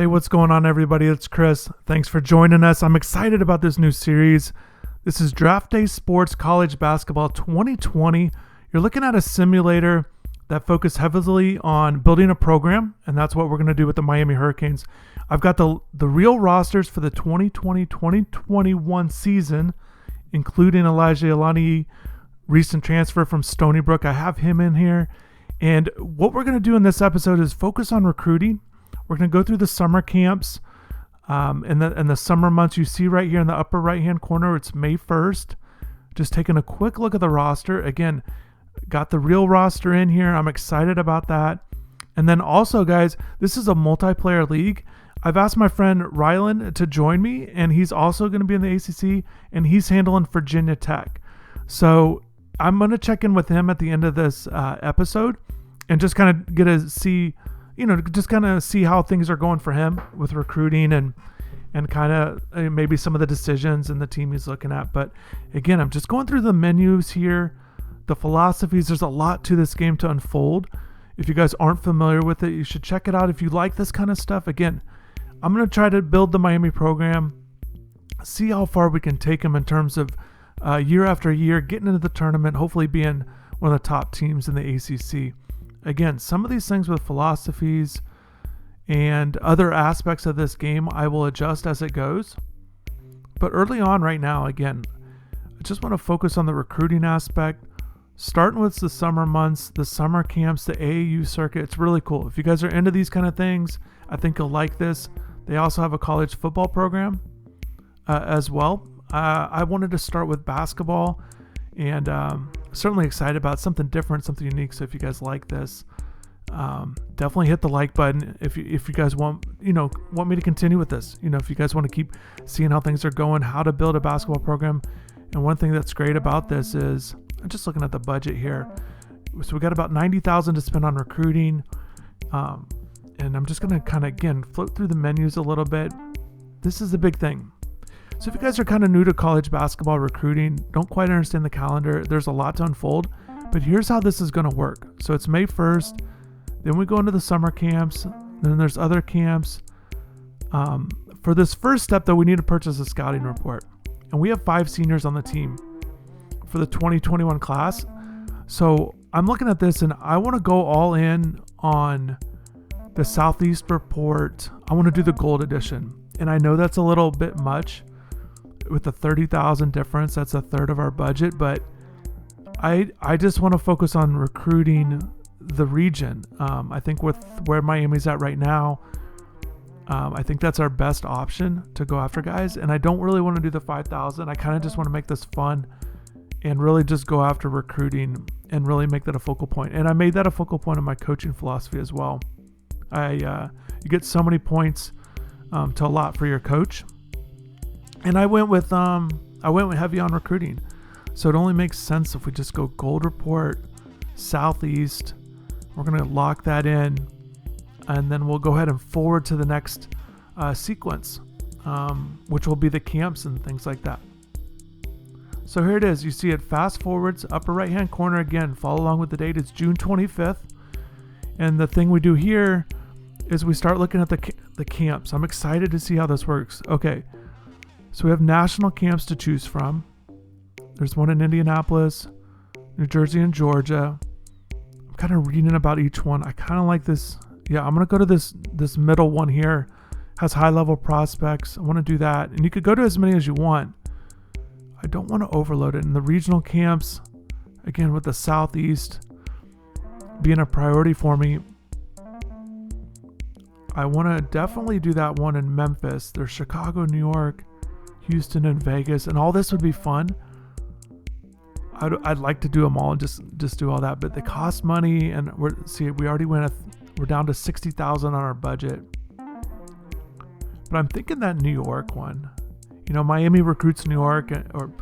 Hey, what's going on, everybody? It's Chris. Thanks for joining us. I'm excited about this new series. This is Draft Day Sports College Basketball 2020. You're looking at a simulator that focuses heavily on building a program, and that's what we're going to do with the Miami Hurricanes. I've got the real rosters for the 2020-2021 season, including Elijah Alani, recent transfer from Stony Brook. I have him in here. And what we're going to do in this episode is focus on recruiting. We're going to go through the summer camps and the summer months. You see right here in the upper right-hand corner, it's May 1st. Just taking a quick look at the roster. Again, got the real roster in here. I'm excited about that. And then also, guys, this is a multiplayer league. I've asked my friend Rylan to join me, and he's also going to be in the ACC, and he's handling Virginia Tech. So I'm going to check in with him at the end of this episode and just kind of get to see, just kind of see how things are going for him with recruiting and kind of maybe some of the decisions and the team he's looking at. But again, I'm just going through the menus here, the philosophies. There's a lot to this game to unfold. If you guys aren't familiar with it, you should check it out. If you like this kind of stuff, again, I'm going to try to build the Miami program, see how far we can take them in terms of year after year, getting into the tournament, hopefully being one of the top teams in the ACC. Again, some of these things with philosophies and other aspects of this game, I will adjust as it goes. But early on right now, again, I just want to focus on the recruiting aspect, starting with the summer months, the summer camps, the AAU circuit. It's really cool. If you guys are into these kind of things, I think you'll like this. They also have a college football program as well. I wanted to start with basketball, and certainly excited about something different, something unique. So if you guys like this, definitely hit the like button. If you guys want me to continue with this, if you guys want to keep seeing how things are going, how to build a basketball program. And one thing that's great about this is, I'm just looking at the budget here. So we got about $90,000 to spend on recruiting. And I'm just going to kind of, again, float through the menus a little bit. This is the big thing. So if you guys are kind of new to college basketball recruiting, don't quite understand the calendar, there's a lot to unfold, but here's how this is going to work. So it's May 1st, then we go into the summer camps, then there's other camps. For this first step, though, we need to purchase a scouting report. And we have 5 seniors on the team for the 2021 class. So I'm looking at this, and I want to go all in on the Southeast report. I want to do the gold edition. And I know that's a little bit much. With the $30,000 difference, that's a third of our budget, but I just want to focus on recruiting the region. I think with where Miami's at right now, I think that's our best option to go after guys. And I don't really want to do the 5,000. I kind of just want to make this fun and really just go after recruiting and really make that a focal point. And I made that a focal point of my coaching philosophy as well. You get so many points to allot for your coach. And I went with heavy on recruiting. So it only makes sense if we just go gold report, Southeast. We're going to lock that in, and then we'll go ahead and forward to the next sequence, which will be the camps and things like that. So here it is. You see it fast forwards, upper right hand corner. Again, follow along with the date. It's June 25th. And the thing we do here is we start looking at the camps. I'm excited to see how this works. Okay. So we have national camps to choose from. There's one in Indianapolis, New Jersey, and Georgia. I'm kind of reading about each one. I kind of like this. Yeah, I'm going to go to this middle one here. Has high-level prospects. I want to do that. And you could go to as many as you want. I don't want to overload it. And the regional camps, again, with the Southeast being a priority for me, I want to definitely do that one in Memphis. There's Chicago, New York, Houston, and Vegas, and all this would be fun. I'd like to do them all and just do all that, but they cost money, and we're down to $60,000 on our budget. But I'm thinking that New York one. Miami recruits New York or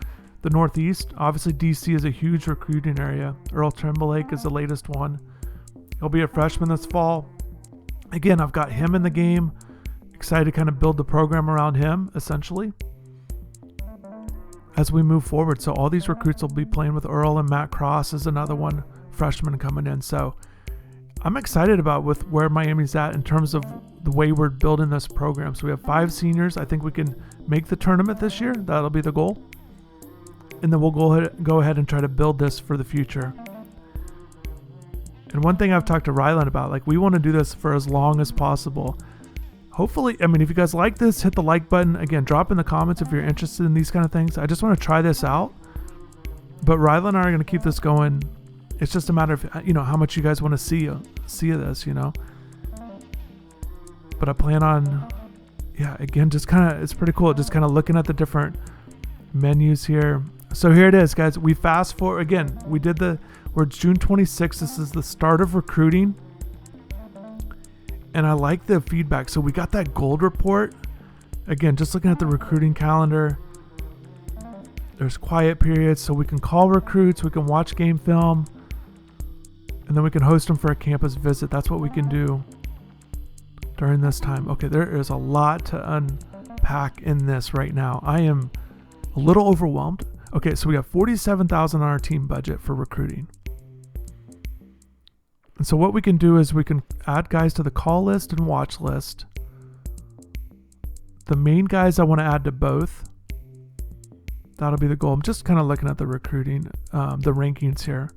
the Northeast. Obviously, DC is a huge recruiting area. Earl Timberlake is the latest one. He'll be a freshman this fall. Again, I've got him in the game. Excited to kind of build the program around him, essentially, as we move forward. So all these recruits will be playing with Earl, and Matt Cross is another one, freshman coming in. So I'm excited about with where Miami's at in terms of the way we're building this program. So we have 5 seniors. I think we can make the tournament this year. That'll be the goal. And then we'll go ahead and try to build this for the future. And one thing I've talked to Rylan about, like, we want to do this for as long as possible. Hopefully, I mean, if you guys like this, hit the like button. Again, drop in the comments if you're interested in these kind of things. I just want to try this out. But Rylan and I are going to keep this going. It's just a matter of, how much you guys want to see of this, But I plan on, again, just kind of, it's pretty cool. Just kind of looking at the different menus here. So here it is, guys. We fast forward, again, we're June 26th. This is the start of recruiting. And I like the feedback. So we got that gold report. Again, just looking at the recruiting calendar. There's quiet periods, so we can call recruits, we can watch game film, and then we can host them for a campus visit. That's what we can do during this time. Okay, there is a lot to unpack in this right now. I am a little overwhelmed. Okay, so we have $47,000 on our team budget for recruiting. And so what we can do is we can add guys to the call list and watch list. The main guys I want to add to both. That'll be the goal. I'm just kind of looking at the recruiting, the rankings here.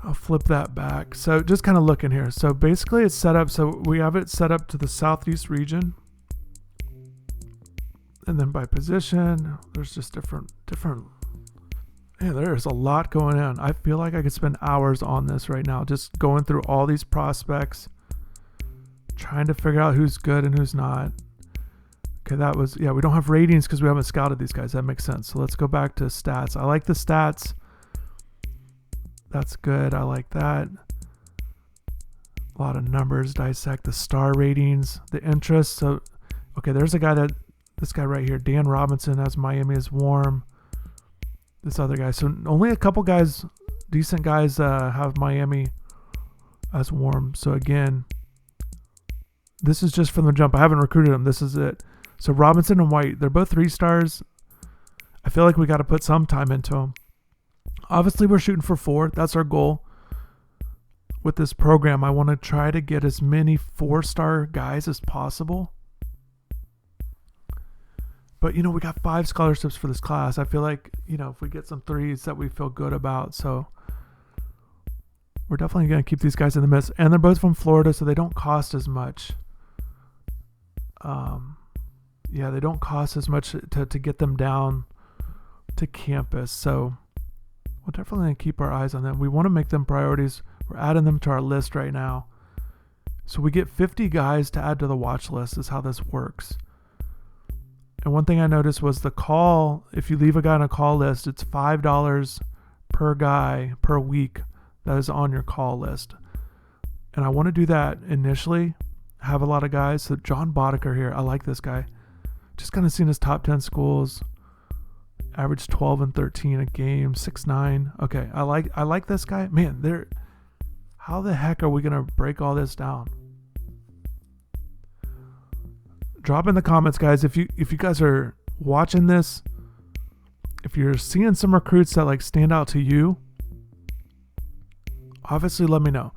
I'll flip that back. So just kind of looking here. So basically it's set up. So we have it set up to the Southeast region. And then by position, there's just different. Man, there's a lot going on. I feel like I could spend hours on this right now, just going through all these prospects, trying to figure out who's good and who's not. Okay, that was, we don't have ratings because we haven't scouted these guys. That makes sense. So let's go back to stats. I like the stats. That's good. I like that. A lot of numbers, dissect the star ratings, the interest. So, okay, there's this guy right here, Dan Robinson, has Miami as warm. This other guy. So only a couple guys, decent guys, have Miami as warm. So again, this is just from the jump. I haven't recruited them. This is it. So Robinson and White, they're both 3 stars. I feel like we got to put some time into them. Obviously, we're shooting for 4. That's our goal. With this program, I want to try to get as many 4-star guys as possible. But, we got 5 scholarships for this class. I feel like, if we get some 3s that we feel good about. So we're definitely going to keep these guys in the mix. And they're both from Florida, so they don't cost as much. They don't cost as much to get them down to campus. So we'll definitely keep our eyes on them. We want to make them priorities. We're adding them to our list right now. So we get 50 guys to add to the watch list is how this works. And one thing I noticed was the call, if you leave a guy on a call list, it's $5 per guy per week that is on your call list. And I want to do that initially, have a lot of guys. So John Boddicker here, I like this guy. Just kind of seen his top 10 schools, average 12 and 13 a game, 6'9". Okay, I like this guy. Man, how the heck are we going to break all this down? Drop in the comments, guys, if you guys are watching this, if you're seeing some recruits that stand out to you, obviously let me know.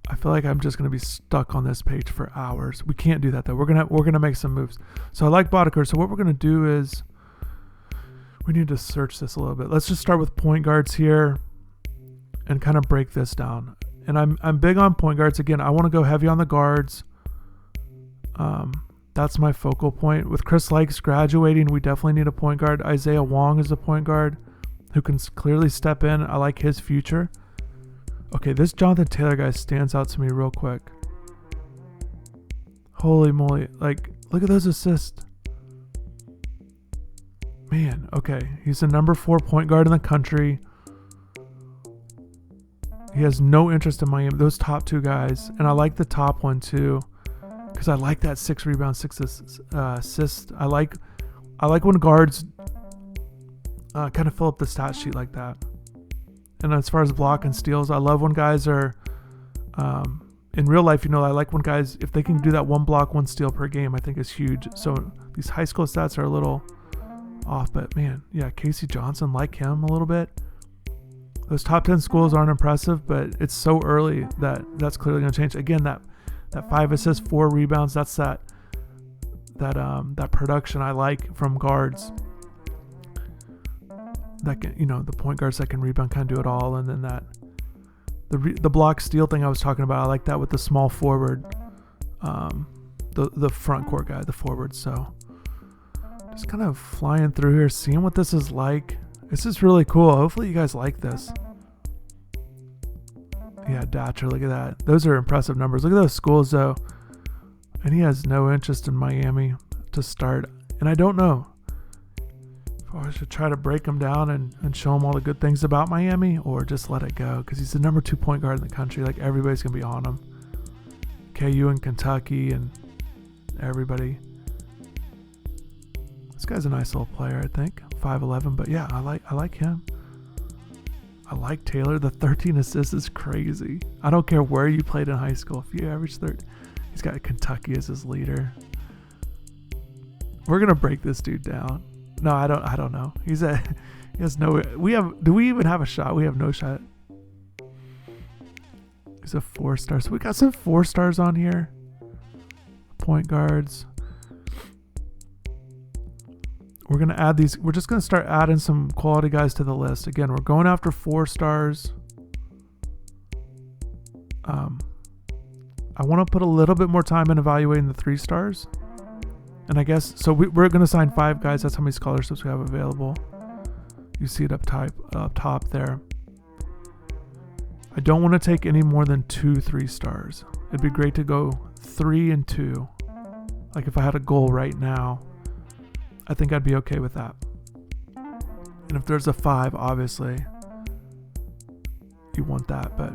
I feel like I'm just going to be stuck on this page for hours. We can't do that though. We're going to make some moves. So I like Boddicker. So what we're going to do is we need to search this a little bit. Let's just start with point guards here and kind of break this down. And I'm big on point guards. Again, I want to go heavy on the guards. That's my focal point. With Chris Likes graduating, we definitely need a point guard. Isaiah Wong is a point guard who can clearly step in. I like his future. Okay, this Jonathan Taylor guy stands out to me real quick. Holy moly. Look at those assists. Man, okay. He's the number 4 point guard in the country. He has no interest in Miami. Those top 2 guys. And I like the top one too. Because I like that 6 rebounds, 6 assists. I like when guards kind of fill up the stat sheet like that. And as far as block and steals, I love when guys are in real life. I like when guys, if they can do that 1 block, 1 steal per game, I think is huge. So these high school stats are a little off, but man, yeah, Casey Johnson, like him a little bit. Those top 10 schools aren't impressive, but it's so early that that's clearly going to change. Again, that 5 assists, 4 rebounds, that's that production I like from guards. That can, the point guards that can rebound, kind of do it all. And then the block steal thing I was talking about, I like that with the small forward, the front court guy, the forward. So just kind of flying through here, seeing what this is like. This is really cool. Hopefully you guys like this. Yeah, Datcher, look at that. Those are impressive numbers. Look at those schools, though. And he has no interest in Miami to start. And I don't know if I should try to break him down and show him all the good things about Miami, or just let it go, because he's the number 2 point guard in the country. Like, everybody's going to be on him. KU and Kentucky and everybody. This guy's a nice little player, I think. 5'11", but yeah, I like him. I like Taylor. The 13 assists is crazy. I don't care where you played in high school. If you average 13, he's got Kentucky as his leader. We're gonna break this dude down. No, I don't know. He has no. Do we even have a shot? We have no shot. He's a 4-star. So we got some 4-stars on here. Point guards. We're going to add these. We're just going to start adding some quality guys to the list. Again, we're going after 4 stars. I want to put a little bit more time in evaluating the 3 stars. And I guess, so we're going to sign 5 guys. That's how many scholarships we have available. You see it up top there. I don't want to take any more than 2 3-stars. It'd be great to go 3 and 2. Like, if I had a goal right now, I think I'd be okay with that. And if there's a 5, obviously, you want that. But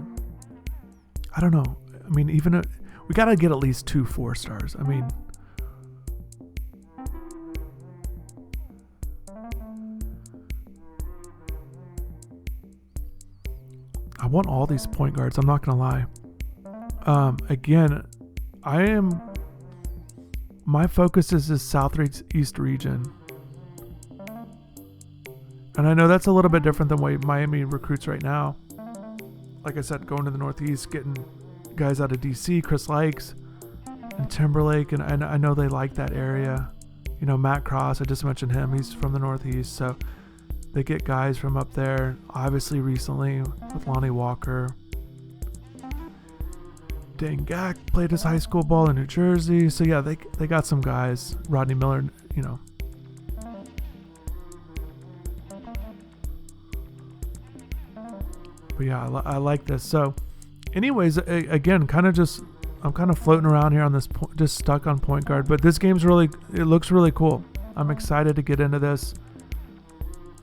I don't know. I mean, we got to get at least 2 4-stars. I mean, I want all these point guards. I'm not going to lie. Again, my focus is this Southeast region. And I know that's a little bit different than what Miami recruits right now. Like I said, going to the Northeast, getting guys out of DC, Chris Likes and Timberlake. And I know they like that area. Matt Cross, I just mentioned him. He's from the Northeast. So they get guys from up there. Obviously recently with Lonnie Walker. Dane Gak played his high school ball in New Jersey. So yeah, they got some guys. Rodney Miller, But yeah, I like this. So anyways, again, I'm kind of floating around here on this, just stuck on point guard. But this game's it looks really cool. I'm excited to get into this.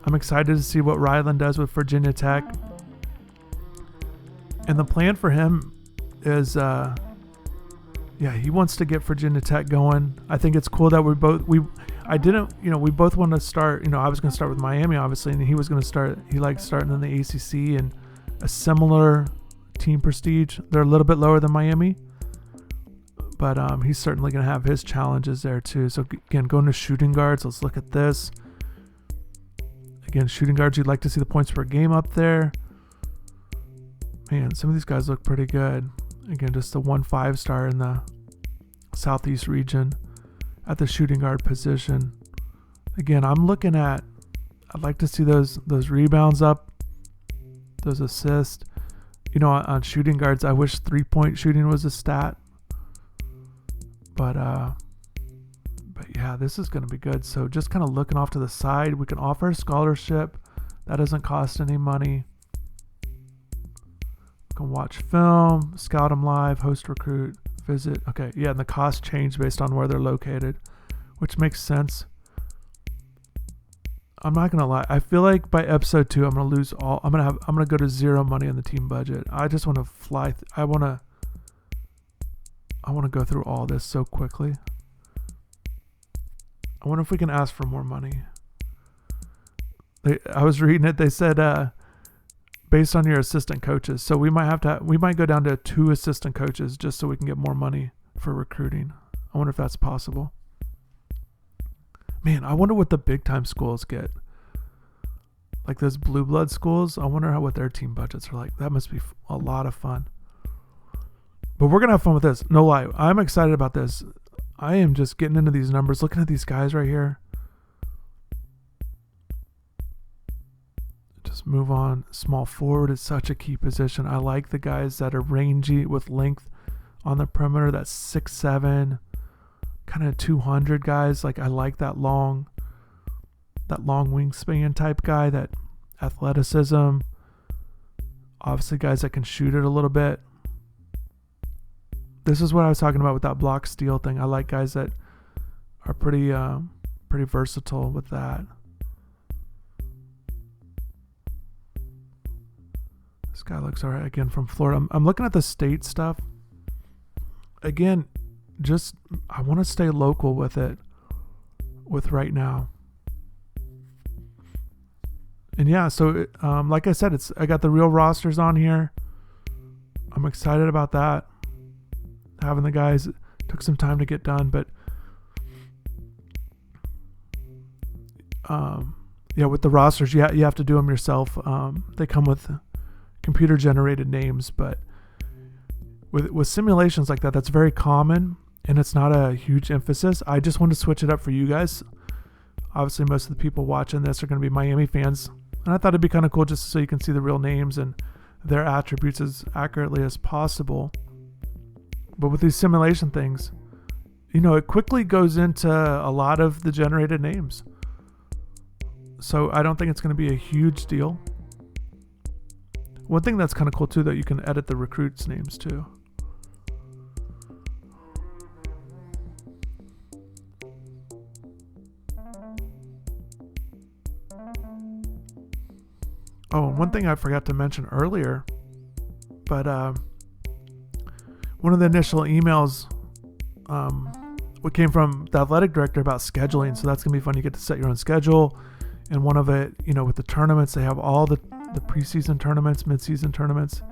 I'm excited to see what Ryland does with Virginia Tech. And the plan for him is, he wants to get Virginia Tech going. I think it's cool that we both want to start, I was going to start with Miami, obviously, and he was going to start, he likes starting in the ACC and a similar team prestige. They're a little bit lower than Miami, but he's certainly going to have his challenges there too. So again, going to shooting guards, let's look at this. Again, shooting guards, you'd like to see the points per game up there. Man, some of these guys look pretty good. Again, just the 1 5-star in the Southeast region at the shooting guard position. Again, I'd like to see those rebounds up, those assists. On shooting guards, I wish 3-point shooting was a stat. But yeah, this is going to be good. So just kind of looking off to the side, we can offer a scholarship. That doesn't cost any money. Can watch film, scout them live, host recruit, visit. Okay, yeah, and the cost change based on where they're located, which makes sense. I'm not gonna lie. I feel like by episode 2, I'm gonna go to 0 money in the team budget. I just want to fly. I want to go through all this so quickly. I wonder if we can ask for more money. I was reading it. They said, based on your assistant coaches. So we might go down to 2 assistant coaches just so we can get more money for recruiting. I wonder if that's possible. Man, I wonder what the big time schools get. like those blue blood schools. I wonder what their team budgets are like. That must be a lot of fun. But we're going to have fun with this. No lie. I'm excited about this. I am just getting into these numbers, looking at these guys right here. Just move on. Small forward is such a key position. I like the guys that are rangy with length on the perimeter. That's 6'7", kind of 200 guys. Like I like that long wingspan type guy, that athleticism. Obviously guys that can shoot it a little bit. This is what I was talking about with that block steal thing. I like guys that are pretty versatile with that. This guy looks all right again from Florida. I'm looking at the state stuff. Again, just I want to stay local with it with right now. And yeah, so like I said, I got the real rosters on here. I'm excited about that. Having the guys, took some time to get done, but yeah, with the rosters, you have to do them yourself. They come with computer generated names, but with simulations like that, that's very common and it's not a huge emphasis. I just want to switch it up for you guys. Obviously, most of the people watching this are going to be Miami fans, and I thought it'd be kind of cool just so you can see the real names and their attributes as accurately as possible. But with these simulation things, it quickly goes into a lot of the generated names. So I don't think it's going to be a huge deal. One thing that's kind of cool too, that you can edit the recruits' names too. Oh, one thing I forgot to mention earlier, but one of the initial emails what came from the athletic director about scheduling, so that's going to be fun. You get to set your own schedule, and one of it, with the tournaments, they have all the preseason tournaments, mid-season tournaments,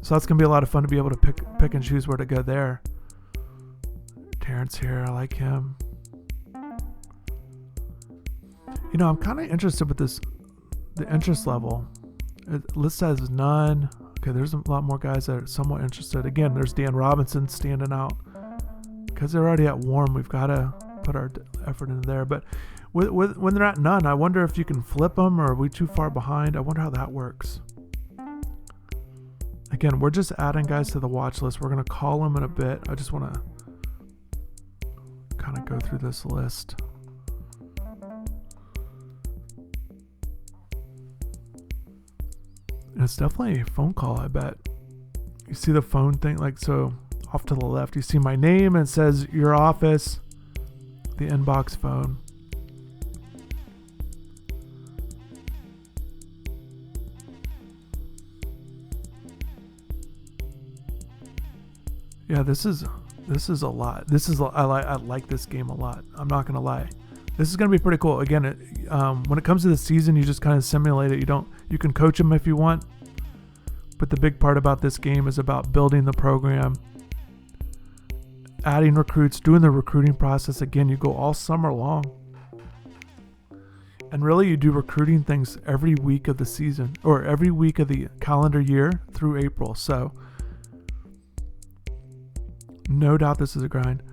so that's going to be a lot of fun to be able to pick and choose where to go there. Terrence here, I like him. I'm kind of interested with the interest level. It lists as none. Okay, there's a lot more guys that are somewhat interested. Again, there's Dan Robinson standing out. Because they're already at warm, we've got to put our effort into there. But when they're at none, I wonder if you can flip them, or are we too far behind? I wonder how that works. Again, we're just adding guys to the watch list. We're going to call them in a bit. I just want to kind of go through this list. And it's definitely a phone call, I bet. You see the phone thing, so off to the left, you see my name and it says your office, the inbox phone. Yeah, this is a lot. I like this game a lot. I'm not gonna lie. This is gonna be pretty cool. Again, when it comes to the season, you just kind of simulate it. You can coach them if you want, but the big part about this game is about building the program, adding recruits, doing the recruiting process. Again, you go all summer long, and really you do recruiting things every week of the season, or every week of the calendar year through April. So no doubt this is a grind.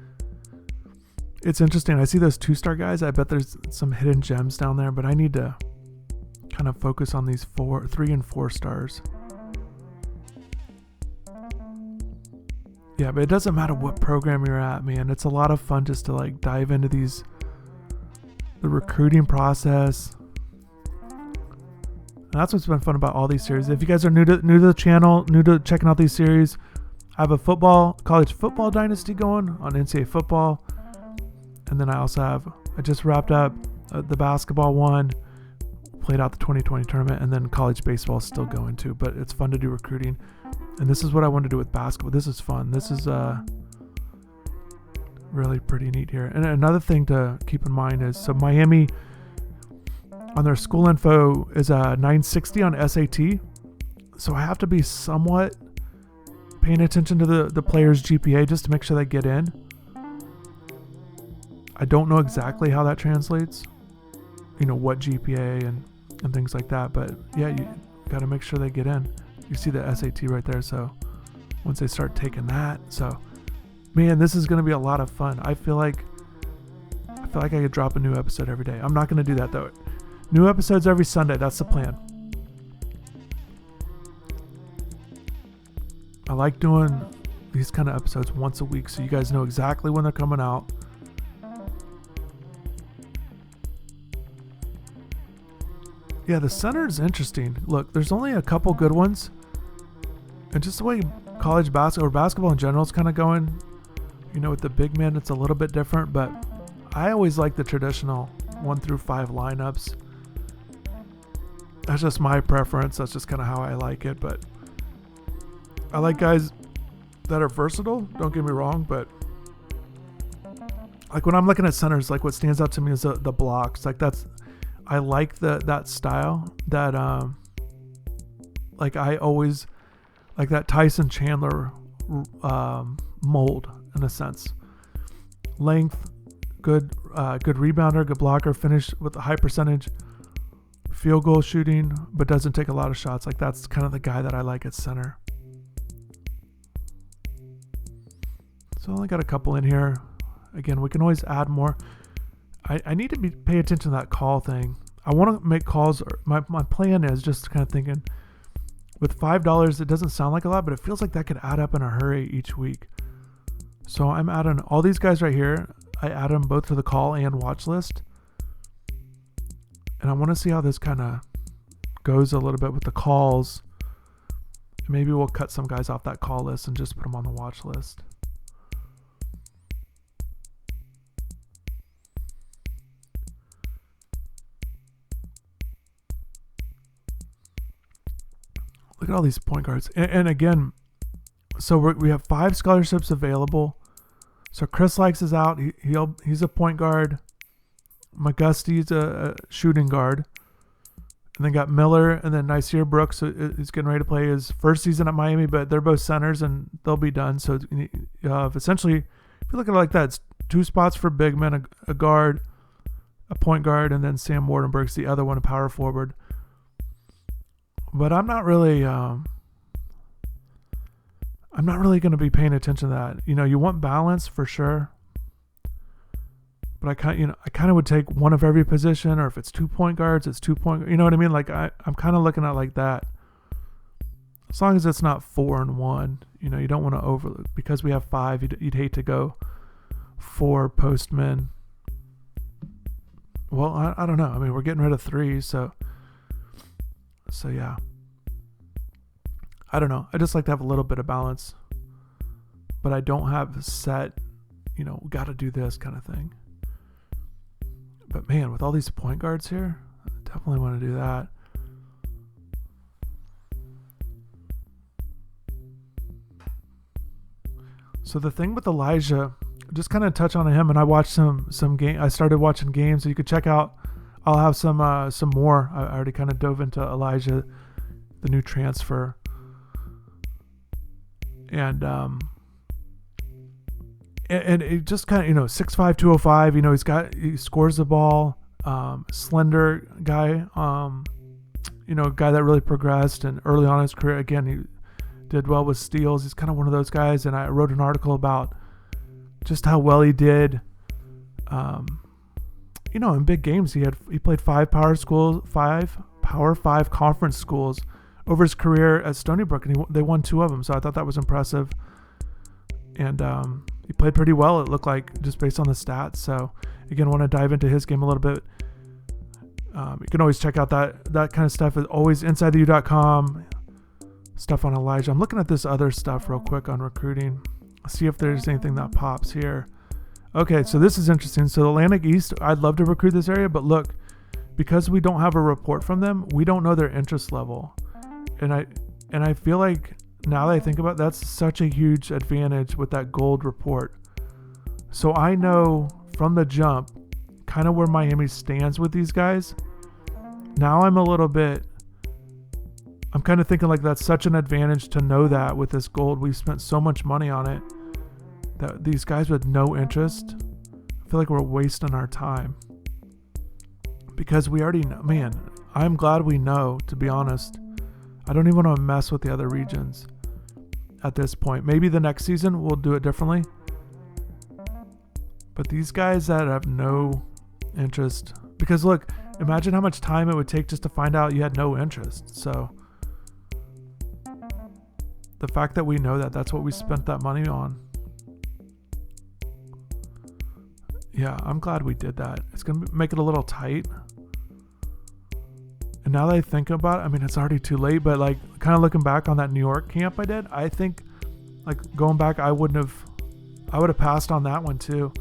It's interesting. I see those 2-star guys. I bet there's some hidden gems down there, but I need to kind of focus on these 3 and 4 stars. Yeah, but it doesn't matter what program you're at, man. It's a lot of fun just to dive into the recruiting process. And that's what's been fun about all these series. If you guys are new to the channel, new to checking out these series, I have a college football dynasty going on NCAA football. And then I just wrapped up the basketball one, played out the 2020 tournament, and then college baseball is still going too. But it's fun to do recruiting. And this is what I want to do with basketball. This is fun. This is really pretty neat here. And another thing to keep in mind is, so Miami, on their school info, is a 960 on SAT. So I have to be somewhat paying attention to the player's GPA just to make sure they get in. I don't know exactly how that translates, what GPA and and things like that. But yeah, you got to make sure they get in. You see the SAT right there. So once they start taking that, so man, this is going to be a lot of fun. I feel like I could drop a new episode every day. I'm not going to do that though. New episodes every Sunday. That's the plan. I like doing these kind of episodes once a week so you guys know exactly when they're coming out. Yeah, the center is interesting. Look, there's only a couple good ones. And just the way college basketball or basketball in general is kind of going, with the big men, it's a little bit different. But I always like the traditional 1 through 5 lineups. That's just my preference. That's just kind of how I like it. But I like guys that are versatile. Don't get me wrong. But like when I'm looking at centers, like what stands out to me is the blocks. Like I like that style that like I always like that Tyson Chandler mold in a sense. Length, good rebounder, good blocker, finish with a high percentage, field goal shooting, but doesn't take a lot of shots. Like that's kind of the guy that I like at center. So I only got a couple in here. Again, we can always add more. I need to pay attention to that call thing. I want to make calls. My plan is just kind of thinking with $5, it doesn't sound like a lot, but it feels like that could add up in a hurry each week. So I'm adding all these guys right here. I add them both to the call and watch list. And I want to see how this kind of goes a little bit with the calls. Maybe we'll cut some guys off that call list and just put them on the watch list. Look at all these point guards. And again, so we have 5 scholarships available. So Chris Likes is out. He's a point guard. McGusty's a shooting guard. And then got Miller and then Nasir Brooks is getting ready to play his first season at Miami, but they're both centers and they'll be done. So essentially, if you look at it like that, it's 2 spots for big men, a guard, a point guard, and then Sam Wardenberg's the other one, a power forward. But I'm not really going to be paying attention to that. You want balance for sure. But I kind of would take one of every position, or if it's 2 point guards, it's 2 point. You know what I mean? Like I'm kind of looking at it like that. As long as it's not 4 and 1, you don't want to overload because we have 5. You'd hate to go 4 postmen. Well, I don't know. I mean, we're getting rid of 3, so yeah. I don't know. I just like to have a little bit of balance, but I don't have set, we got to do this kind of thing. But man, with all these point guards here, I definitely want to do that. So the thing with Elijah, just kind of touch on him, and I watched some game. I started watching games, so you could check out. I'll have some more. I already kind of dove into Elijah, the new transfer, and it just kind of 6'5", 205. He scores the ball. Slender guy. Guy that really progressed and early on in his career. Again, he did well with steals. He's kind of one of those guys, and I wrote an article about just how well he did. In big games, he played 5 Power 5 conference schools over his career at Stony Brook, and they won 2 of them. So I thought that was impressive. And he played pretty well, it looked like, just based on the stats. So again, want to dive into his game a little bit. You can always check out that kind of stuff. Is always InsideTheU.com. Stuff on Elijah. I'm looking at this other stuff real quick on recruiting. See if there's anything that pops here. Okay, so this is interesting. So Atlantic East, I'd love to recruit this area, but look, because we don't have a report from them, we don't know their interest level. And I feel like now that I think about it, that's such a huge advantage with that gold report. So I know from the jump kind of where Miami stands with these guys. Now I'm kind of thinking like that's such an advantage to know that with this gold. We've spent so much money on it that these guys with no interest, I feel like we're wasting our time. Because we already know, man, I'm glad we know, to be honest. I don't even want to mess with the other regions at this point. Maybe the next season we'll do it differently. But these guys that have no interest, because look, imagine how much time it would take just to find out you had no interest. So the fact that we know that, that's what we spent that money on. Yeah, I'm glad we did that. It's going to make it a little tight. And now that I think about it, I mean, it's already too late, but like kind of looking back on that New York camp I did, I think like going back, I would have passed on that one too.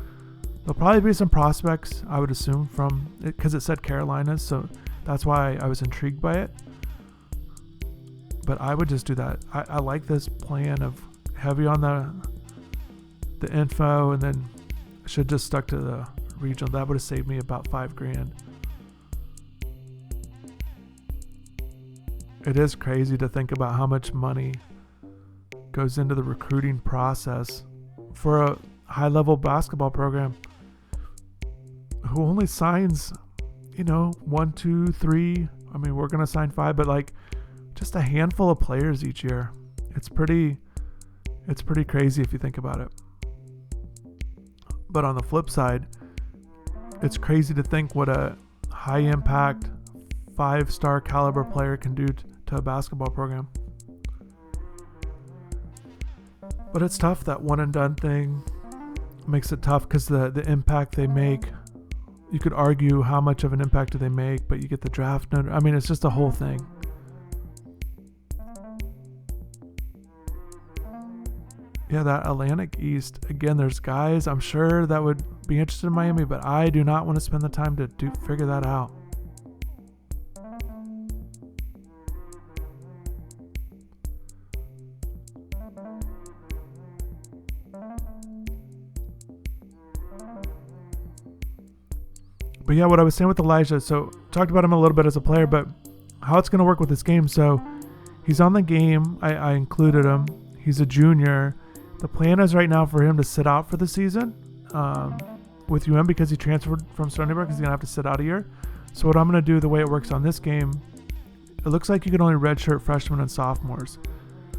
There'll probably be some prospects, I would assume, from it because it said Carolinas, so that's why I was intrigued by it. But I would just do that. I like this plan of heavy on the info, and then I should just stuck to the regional. That would have saved me about $5,000. It is crazy to think about how much money goes into the recruiting process for a high-level basketball program who only signs, 1, 2, 3. I mean, we're going to sign 5, but like just a handful of players each year. It's pretty crazy if you think about it. But on the flip side, it's crazy to think what a high-impact 5-star caliber player can do to a basketball program. But it's tough, that one and done thing makes it tough because the impact they make, you could argue how much of an impact do they make, but you get the draft note. I mean, it's just a whole thing. Yeah, that Atlantic East, again, there's guys I'm sure that would be interested in Miami, but I do not want to spend the time to figure that out. But yeah, what I was saying with Elijah, so talked about him a little bit as a player, but how it's going to work with this game. So he's on the game. I included him. He's a junior. The plan is right now for him to sit out for the season with UM because he transferred from Stony Brook. He's going to have to sit out a year. So what I'm going to do, the way it works on this game, it looks like you can only redshirt freshmen and sophomores.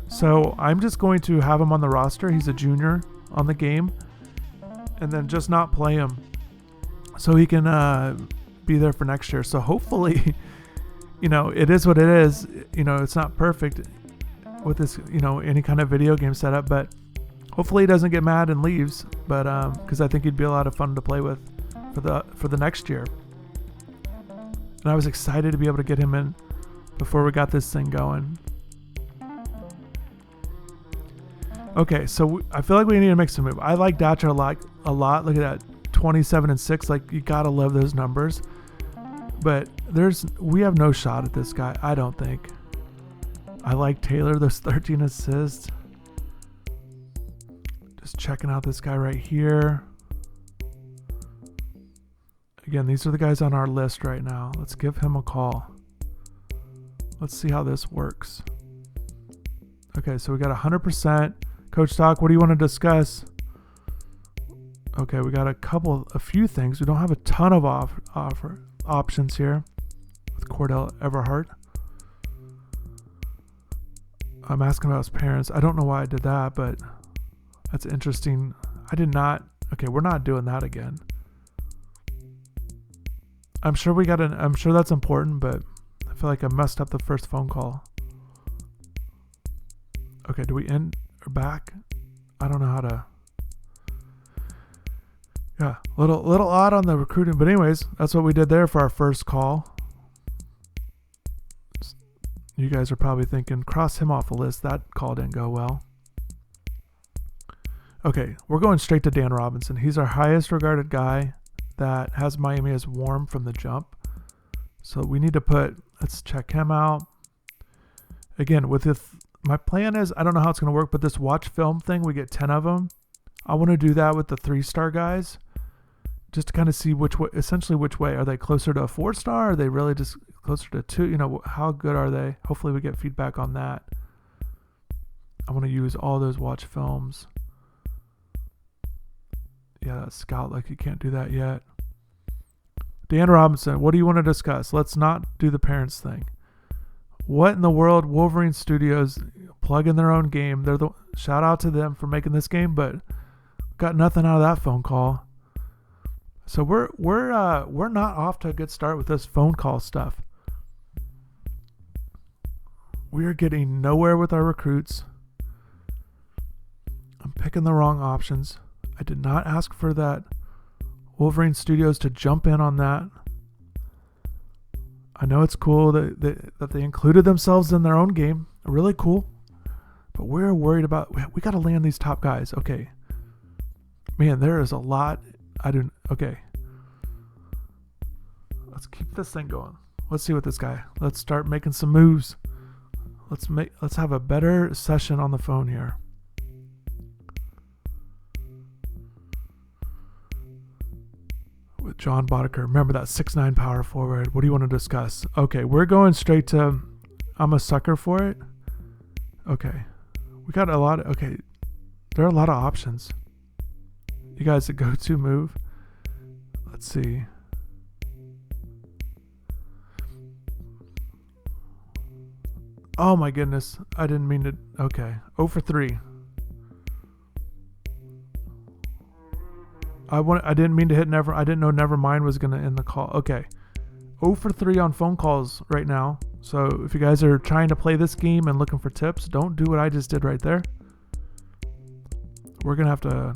So I'm just going to have him on the roster. He's a junior on the game, and then just not play him, so he can be there for next year. So hopefully, it is what it is. It's not perfect with this, any kind of video game setup, but hopefully he doesn't get mad and leaves. But because I think he'd be a lot of fun to play with for the next year. And I was excited to be able to get him in before we got this thing going. Okay, so I feel like we need to make some move. I like Datcher a lot. Look at that. 27-6, like you gotta love those numbers, but we have no shot at this guy, I don't think. I like Taylor, those 13 assists. Just checking out this guy right here. Again, these are the guys on our list right now. Let's give him a call. Let's see how this works. Okay, so we got 100%. Coach Doc, what do you want to discuss? Okay, we got a few things. We don't have a ton of options here with Cordell Everhart. I'm asking about his parents. I don't know why I did that, but that's interesting. I did not. Okay, we're not doing that again. I'm sure that's important, but I feel like I messed up the first phone call. Okay, do we end or back? I don't know how to. Yeah, little odd on the recruiting, but anyways, that's what we did there for our first call. You guys are probably thinking, cross him off the list. That call didn't go well. Okay, we're going straight to Dan Robinson. He's our highest regarded guy that has Miami as warm from the jump. So we need to let's check him out. Again, my plan is, I don't know how it's going to work, but this watch film thing, we get 10 of them. I want to do that with the 3-star guys, just to kind of see which way. Are they closer to a 4-star? Are they really just closer to 2? How good are they? Hopefully we get feedback on that. I want to use all those watch films. Yeah, that scout, like you can't do that yet. Dan Robinson, what do you want to discuss? Let's not do the parents thing. What in the world? Wolverine Studios plug in their own game. Shout out to them for making this game, but got nothing out of that phone call. So we're not off to a good start with this phone call stuff. We are getting nowhere with our recruits. I'm picking the wrong options. I did not ask for that Wolverine Studios to jump in on that. I know it's cool that they included themselves in their own game. Really cool. But we're worried about, we got to land these top guys. Okay. Man, there is a lot. Okay. Let's keep this thing going. Let's see what this guy, let's start making some moves. Let's have a better session on the phone here. With John Boddicker. Remember that 6'9" power forward. What do you want to discuss? Okay, we're going straight to, I'm a sucker for it. Okay. We got a lot. Okay. There are a lot of options. You guys, a go-to move. Let's see. Oh my goodness. I didn't mean to. Okay. 0 for 3. I didn't mean to hit never. I didn't know Nevermind was going to end the call. Okay. 0 for 3 on phone calls right now. So if you guys are trying to play this game and looking for tips, don't do what I just did right there. We're going to have to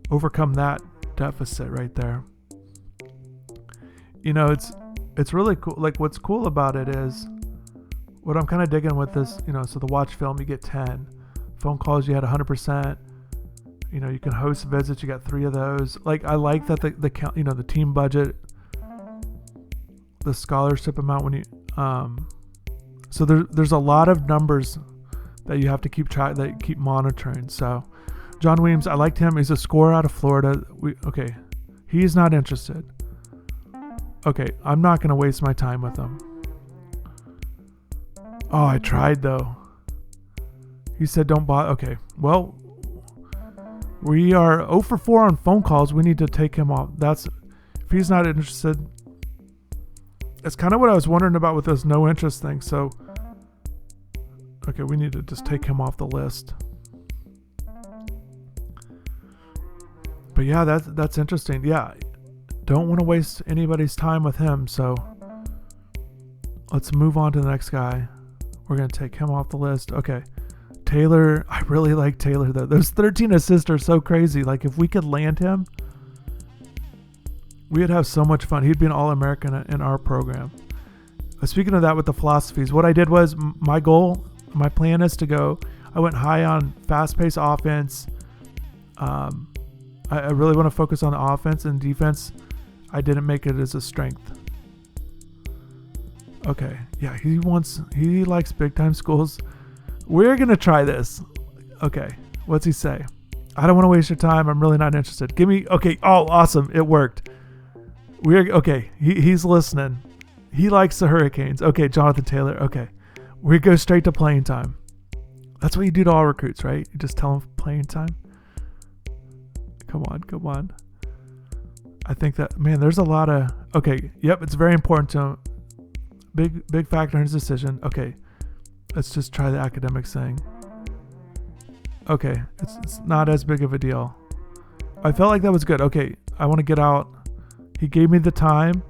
overcome that deficit right there. You know, it's really cool. Like, what's cool about it is, what I'm kind of digging with this, you know, so the watch film, you get 10. Phone calls, you had 100%. You know, you can host visits, you got 3 of those. Like, I like that the you know, the team budget, the scholarship amount when you, so there's a lot of numbers that you have to keep track, that you keep monitoring. So John Weems, I liked him. He's a scorer out of Florida. Okay. He's not interested. Okay. I'm not going to waste my time with him. Oh, I tried though. He said, don't bother. Okay. Well, we are 0 for 4 on phone calls. We need to take him off. If he's not interested, it's kind of what I was wondering about with this no interest thing. So, okay, we need to just take him off the list. But yeah, that's interesting. Yeah, don't want to waste anybody's time with him. So let's move on to the next guy. We're going to take him off the list. Okay. Taylor, I really like Taylor though. Those 13 assists are so crazy. Like, if we could land him, we'd have so much fun. He'd be an All-American in our program. Speaking of that, with the philosophies, what I did was my plan is to go. I went high on fast-paced offense. I really want to focus on the offense and defense. I didn't make it as a strength. Okay, yeah, he likes big-time schools. We're going to try this. Okay, what's he say? I don't want to waste your time. I'm really not interested. Okay, oh, awesome. It worked. Okay, he's listening. He likes the Hurricanes. Okay, Jonathan Taylor. Okay, we go straight to playing time. That's what you do to all recruits, right? You just tell them playing time. Come on. I think that, man, there's a lot of, okay, yep, it's very important to him. Big factor in his decision. Okay, let's just try the academics thing. Okay, it's not as big of a deal. I felt like that was good. Okay, I want to get out. He gave me the time.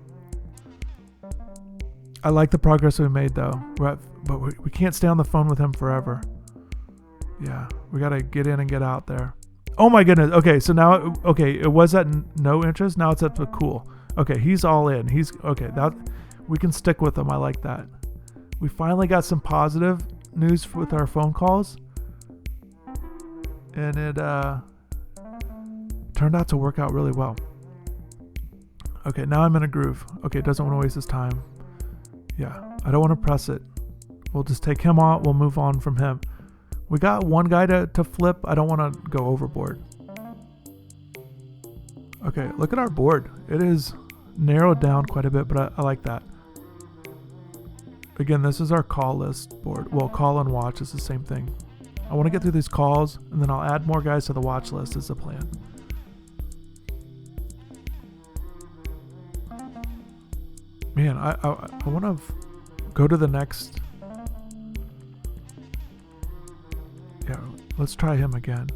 I like the progress we made though. But we can't stay on the phone with him forever. Yeah, we got to get in and get out there. Oh my goodness. Okay, so now, it was at no interest. Now it's at the cool. Okay, he's all in. That we can stick with him. I like that. We finally got some positive news with our phone calls. And it turned out to work out really well. Okay, now I'm in a groove. Okay, doesn't want to waste his time. Yeah, I don't want to press it. We'll just take him out. We'll move on from him. We got one guy to flip. I don't want to go overboard. Okay, look at our board. It is narrowed down quite a bit, but I like that. Again, this is our call list board. Well, call and watch is the same thing. I want to get through these calls, and then I'll add more guys to the watch list is the plan. Man, I want to go to the next. Yeah, let's try him again.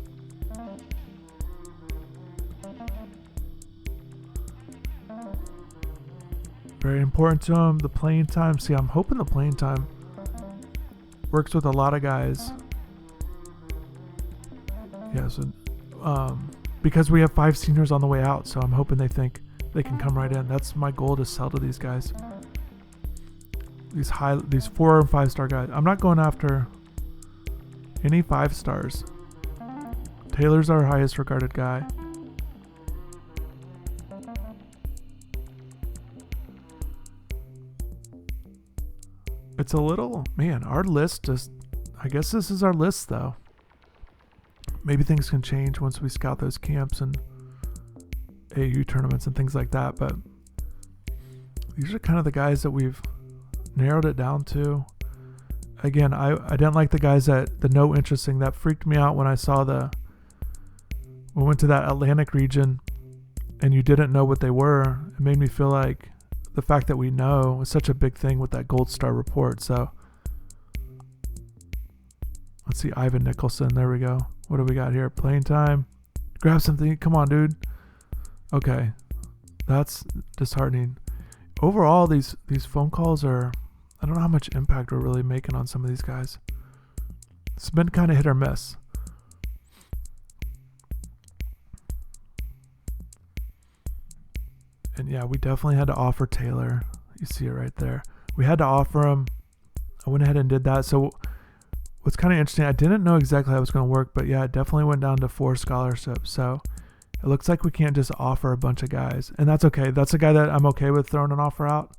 Very important to him, the playing time. See, I'm hoping the playing time works with a lot of guys. Yeah, so because we have 5 seniors on the way out, so I'm hoping they think they can come right in. That's my goal, to sell to these guys. These 4 and 5 star guys. I'm not going after any 5 stars. Taylor's our highest regarded guy. It's a little, man, our list just, I guess this is our list though. Maybe things can change once we scout those camps and AU tournaments and things like that, but these are kind of the guys that we've narrowed it down to. Again, I didn't like the guys that the no interest thing. That freaked me out when I saw we went to that Atlantic region and you didn't know what they were. It made me feel like the fact that we know was such a big thing with that Gold Star report. So let's see, Ivan Nicholson. There we go. What do we got here? Playing time. Grab something. Come on, dude. Okay. That's disheartening. Overall, these phone calls are, I don't know how much impact we're really making on some of these guys. It's been kind of hit or miss. And yeah, we definitely had to offer Taylor. You see it right there. We had to offer him. I went ahead and did that. So what's kind of interesting, I didn't know exactly how it was going to work, but yeah, it definitely went down to 4 scholarships. So it looks like we can't just offer a bunch of guys, and that's okay. That's a guy that I'm okay with throwing an offer out.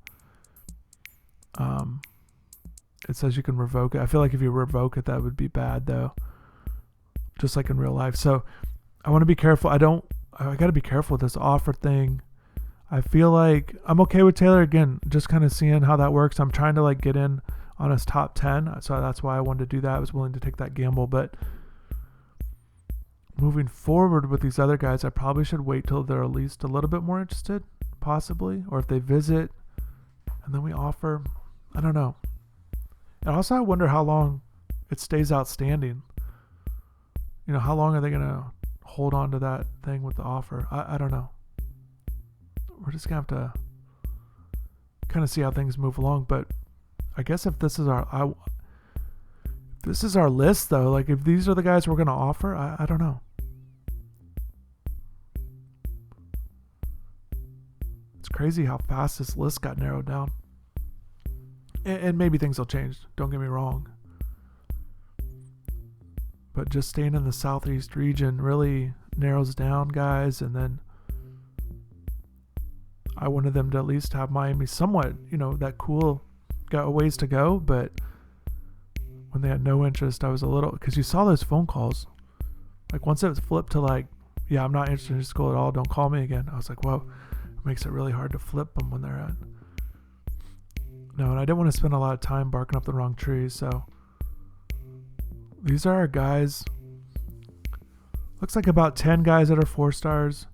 It says you can revoke it. I feel like if you revoke it, that would be bad though, just like in real life. So I want to be careful. I got to be careful with this offer thing. I feel like I'm okay with Taylor again, just kind of seeing how that works. I'm trying to like get in on his top 10. So that's why I wanted to do that. I was willing to take that gamble, but moving forward with these other guys, I probably should wait till they're at least a little bit more interested, possibly, or if they visit and then we offer. I don't know. And also I wonder how long it stays outstanding. You know, how long are they going to hold on to that thing with the offer? I don't know. We're just going to have to kind of see how things move along. But I guess if this is our list though, like if these are the guys we're going to offer, I don't know. It's crazy how fast this list got narrowed down. And maybe things will change, don't get me wrong. But just staying in the Southeast region really narrows down guys. And then I wanted them to at least have Miami somewhat, that cool, got a ways to go. But when they had no interest, I was a little, because you saw those phone calls. Like once it flipped to like, yeah, I'm not interested in school at all, don't call me again. I was like, whoa, it makes it really hard to flip them when they're at. No, and I didn't want to spend a lot of time barking up the wrong trees. So these are our guys. Looks like about 10 guys that are 4 stars.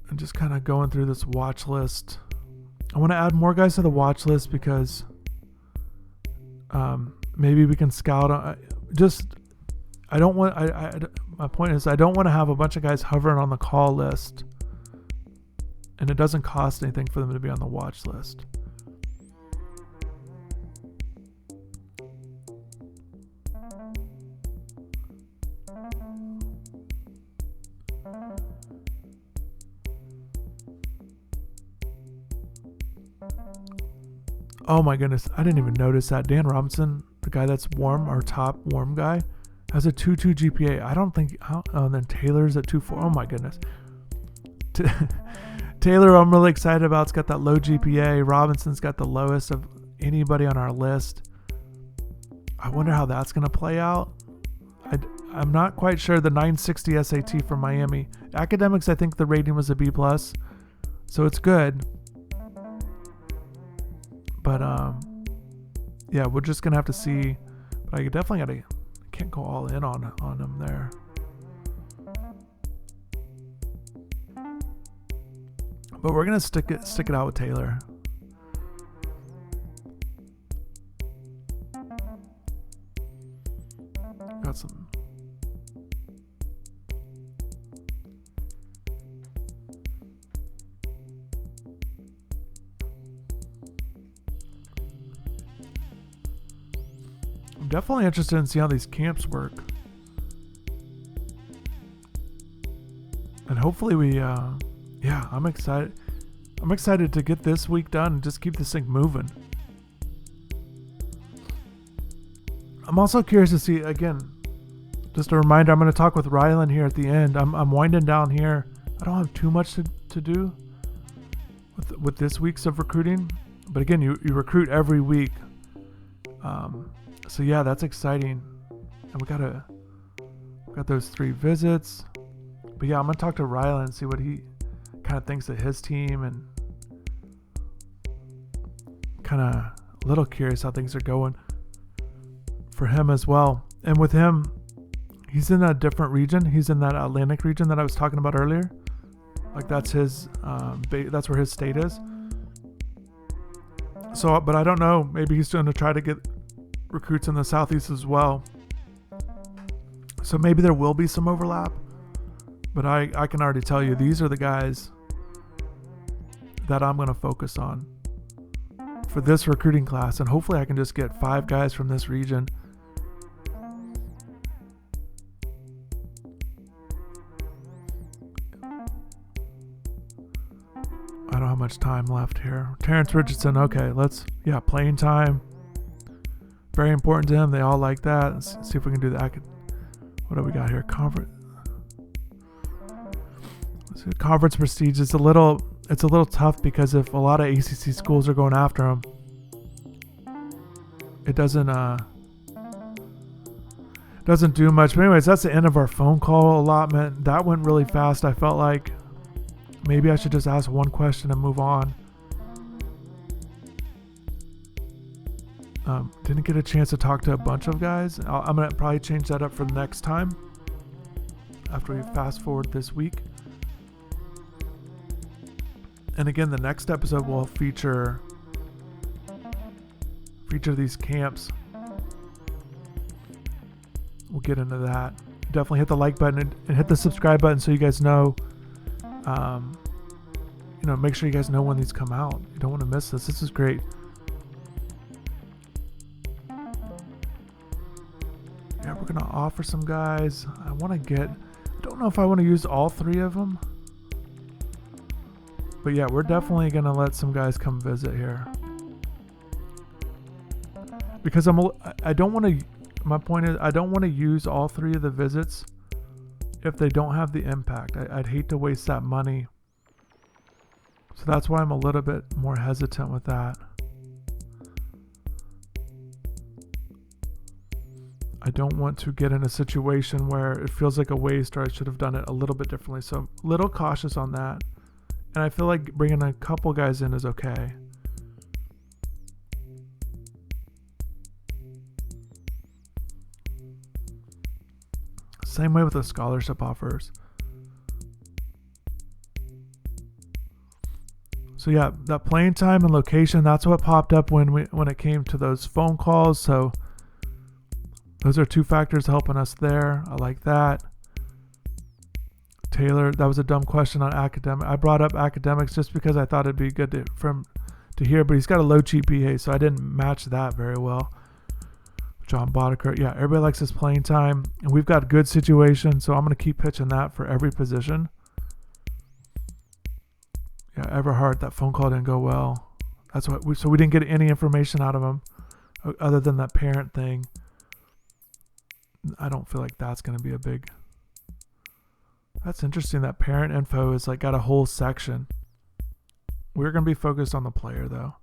And just kind of going through this watch list. I want to add more guys to the watch list because maybe we can scout. My point is I don't want to have a bunch of guys hovering on the call list. And it doesn't cost anything for them to be on the watch list. Oh my goodness, I didn't even notice that. Dan Robinson, the guy that's warm, our top warm guy, has a 2.2 GPA. I don't think, and then Taylor's at 2.4. Oh my goodness. Taylor, I'm really excited about. It's got that low GPA. Robinson's got the lowest of anybody on our list. I wonder how that's going to play out. I'm not quite sure. The 960 SAT from Miami. Academics, I think the rating was a B+. So it's good. But, yeah, we're just going to have to see. But I definitely can't go all in on him there. But we're gonna stick it out with Taylor. Got some. I'm definitely interested in seeing how these camps work. And hopefully we I'm excited. I'm excited to get this week done and just keep this thing moving. I'm also curious to see, again, just a reminder, I'm going to talk with Rylan here at the end. I'm winding down here. I don't have too much to do with this week's of recruiting. But again, you recruit every week. So yeah, that's exciting. And we got those 3 visits. But yeah, I'm going to talk to Rylan and see what he kind of thinks of his team, and kind of a little curious how things are going for him as well. And with him, he's in a different region. He's in that Atlantic region that I was talking about earlier. Like that's his, that's where his state is. So, but I don't know. Maybe he's going to try to get recruits in the Southeast as well. So maybe there will be some overlap. But I can already tell you, these are the guys that I'm going to focus on for this recruiting class. And hopefully I can just get 5 guys from this region. I don't have much time left here. Terrence Richardson, okay, playing time. Very important to him. They all like that. Let's see if we can do that. What do we got here? Conference prestige is a little tough, because if a lot of ACC schools are going after him, it doesn't do much. But anyways, that's the end of our phone call allotment. That went really fast. I felt like maybe I should just ask one question and move on. Didn't get a chance to talk to a bunch of guys. I'm gonna probably change that up for the next time after we fast forward this week. And again, the next episode will feature these camps. We'll get into that. Definitely hit the like button and hit the subscribe button so you guys know. Make sure you guys know when these come out. You don't want to miss this. This is great. Yeah, we're gonna offer some guys. I don't know if I want to use all 3 of them. But yeah, we're definitely going to let some guys come visit here. Because I don't want to, my point is, I don't want to use all 3 of the visits if they don't have the impact. I'd hate to waste that money. So that's why I'm a little bit more hesitant with that. I don't want to get in a situation where it feels like a waste, or I should have done it a little bit differently. So I'm a little cautious on that. And I feel like bringing a couple guys in is okay. Same way with the scholarship offers. So yeah, that playing time and location, that's what popped up when it came to those phone calls. So those are 2 factors helping us there. I like that. Taylor, that was a dumb question on academic. I brought up academics just because I thought it'd be good to hear, but he's got a low GPA, so I didn't match that very well. John Boddicker, yeah, everybody likes his playing time, and we've got a good situation, so I'm going to keep pitching that for every position. Yeah, Everhart, that phone call didn't go well. So we didn't get any information out of him other than that parent thing. I don't feel like that's going to be a big... That's interesting. That parent info is got a whole section. We're going to be focused on the player, though.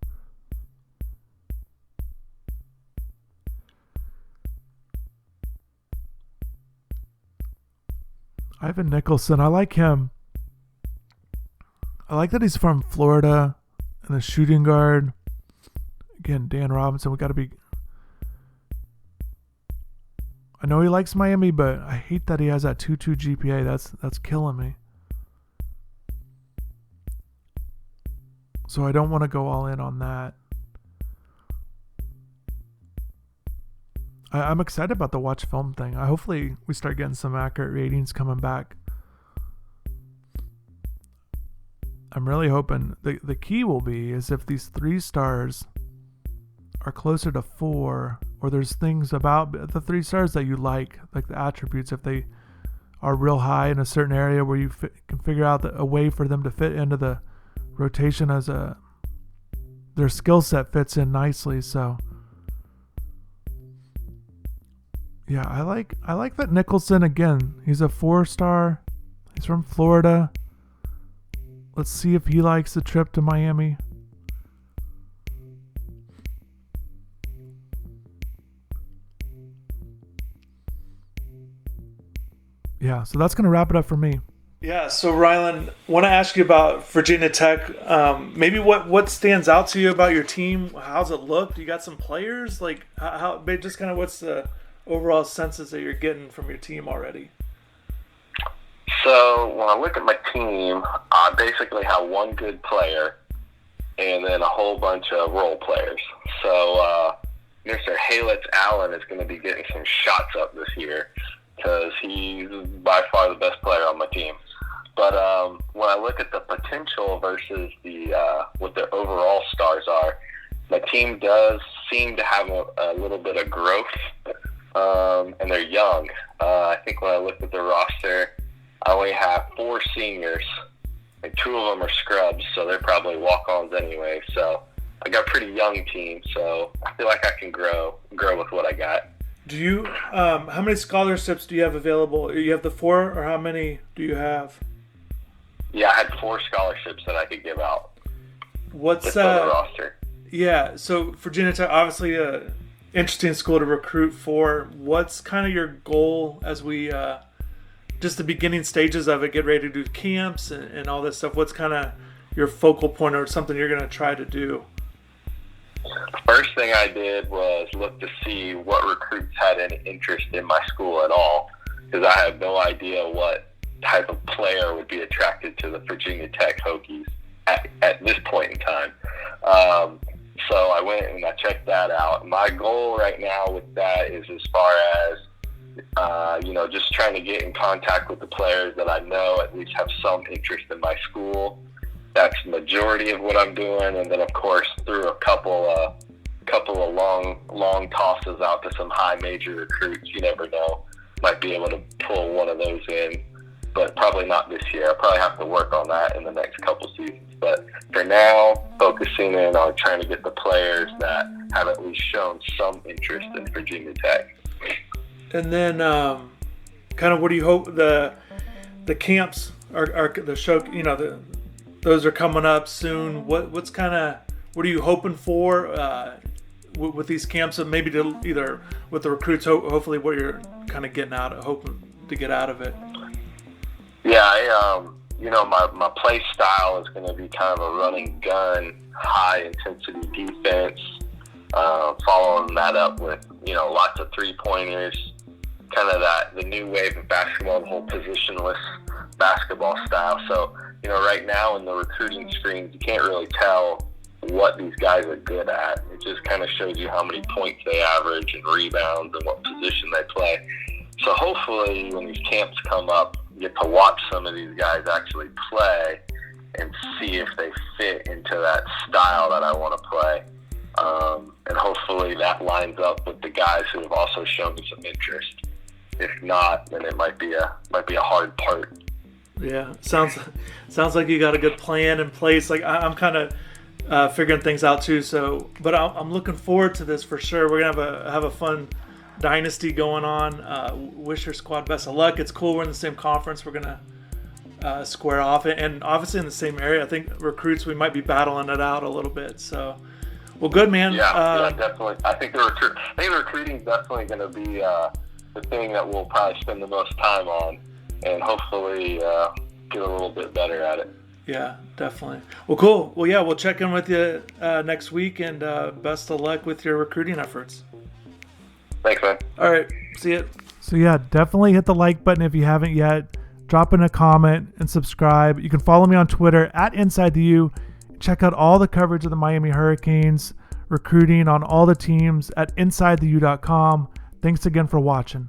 Ivan Nicholson, I like him. I like that he's from Florida and the shooting guard. Again, Dan Robinson, we got to be... I know he likes Miami, but I hate that he has that 2.2 GPA. That's killing me. So I don't want to go all in on that. I'm excited about the watch film thing. Hopefully we start getting some accurate ratings coming back. I'm really hoping the key will be is if these 3 stars are closer to 4, or there's things about the 3 stars that you like the attributes, if they are real high in a certain area where you can figure out a way for them to fit into the rotation as their skill set fits in nicely. So yeah, I like that Nicholson again. He's a 4-star. He's from Florida. Let's see if he likes the trip to Miami. Yeah, so that's going to wrap it up for me. Yeah, so Rylan, want to ask you about Virginia Tech. Maybe what stands out to you about your team? How's it look? Do you got some players? Like, how just kind of what's the overall senses that you're getting from your team already? So when I look at my team, I basically have one good player and then a whole bunch of role players. So Mr. Haylitz Allen is going to be getting some shots up this year because he's by far the best player on my team. But when I look at the potential versus what their overall stars are, my team does seem to have a little bit of growth, and they're young. I think when I look at the roster, I only have 4 seniors, and 2 of them are scrubs, so they're probably walk-ons anyway. So I got a pretty young team, so I feel like I can grow with what I got. Do you? How many scholarships do you have available? You have the 4, or how many do you have? Yeah, I had 4 scholarships that I could give out. What's the roster? Yeah, so Virginia Tech, obviously a interesting school to recruit for. What's kind of your goal as we just the beginning stages of it, get ready to do camps and all this stuff? What's kind of your focal point or something you're going to try to do? First thing I did was look to see what recruits had any interest in my school at all, because I have no idea what type of player would be attracted to the Virginia Tech Hokies at this point in time. So I went and I checked that out. My goal right now with that is as far as just trying to get in contact with the players that I know at least have some interest in my school. That's the majority of what I'm doing, and then of course through a couple of long tosses out to some high major recruits. You never know, might be able to pull one of those in, but probably not this year. I'll probably have to work on that in the next couple seasons. But for now, focusing in on trying to get the players that have at least shown some interest in Virginia Tech. And then, kind of, what do you hope the camps are the show? Those are coming up soon. What are you hoping for with these camps? And maybe to either with the recruits, hopefully, what you're kind of hoping to get out of it. Yeah, my play style is going to be kind of a running gun, high intensity defense, following that up with lots of 3-pointers. Kind of the new wave of basketball, the whole positionless basketball style. So, right now in the recruiting screens, you can't really tell what these guys are good at. It just kind of shows you how many points they average and rebounds and what position they play. So hopefully when these camps come up, you get to watch some of these guys actually play and see if they fit into that style that I want to play. And hopefully that lines up with the guys who have also shown me some interest. If not, then it might be a hard part. Yeah, sounds like you got a good plan in place. Like I'm kind of figuring things out too. So, but I'm looking forward to this for sure. We're gonna have a fun Dynasty going on. Wish your squad best of luck. It's cool we're in the same conference. We're gonna square off it, and obviously in the same area. I think recruits, we might be battling it out a little bit. So, well, good, man. Yeah, definitely. I think the recruiting is definitely going to be the thing that we'll probably spend the most time on, and hopefully get a little bit better at it. Yeah, definitely. Well, cool. Well, yeah, we'll check in with you next week, and best of luck with your recruiting efforts. Thanks, man. All right. See you. So, yeah, definitely hit the like button if you haven't yet. Drop in a comment and subscribe. You can follow me on Twitter @InsideTheU Check out all the coverage of the Miami Hurricanes, recruiting on all the teams at InsideTheU.com. Thanks again for watching.